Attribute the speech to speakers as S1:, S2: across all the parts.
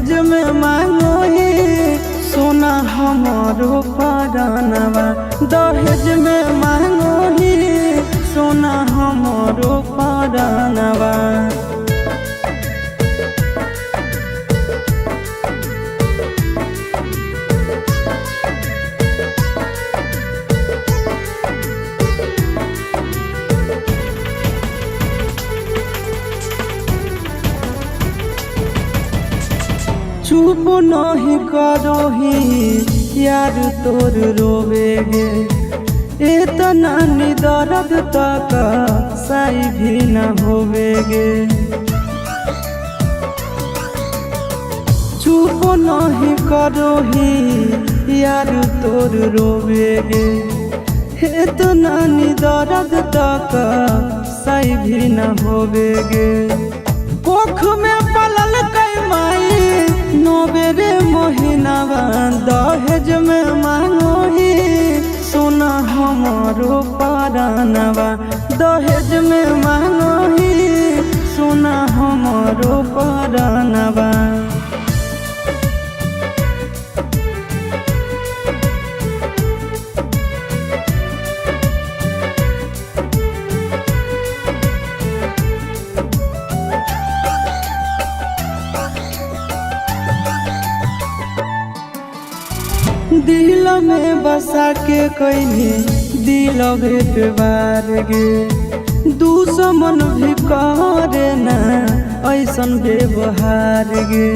S1: दहेज में मांगो ही सोना हमारो परानवा। दहेज में मांगो ही सोना हमारो परानवा। चुप नहीं करो ही यार तोर रोवेगे, इतना दर्द तक सही भी न होवेगे। चुप नहीं करो ही यार तोर रोवेगे, इतना दर्द तक सही भी न होवेगे। कोख में पलल कई माई नोबेरे महीनावा। दहेज में मांगो ही सोना हमारो परानवा। दहेज में मांगो ही सोना हमारो परानवा। दिल में बसा के कईने दिल भेटवार गे। दुश्मन भी करे ना ऐसन व्यवहार गे।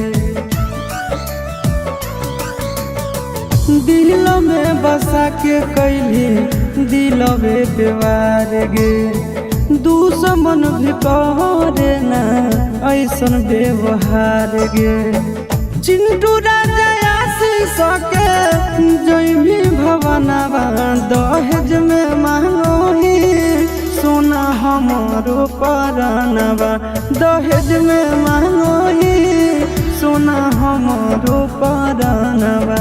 S1: दिल में बसा के कईने दिल भेटवार गे। दुश्मन भी करे ना ऐसन व्यवहार गे। चिंटू राजा सके जैमी भवनवा। दहेज में मांगो ही सोना हमारो परानवा। दहेज में मांगो ही सोना हमारो परानवा।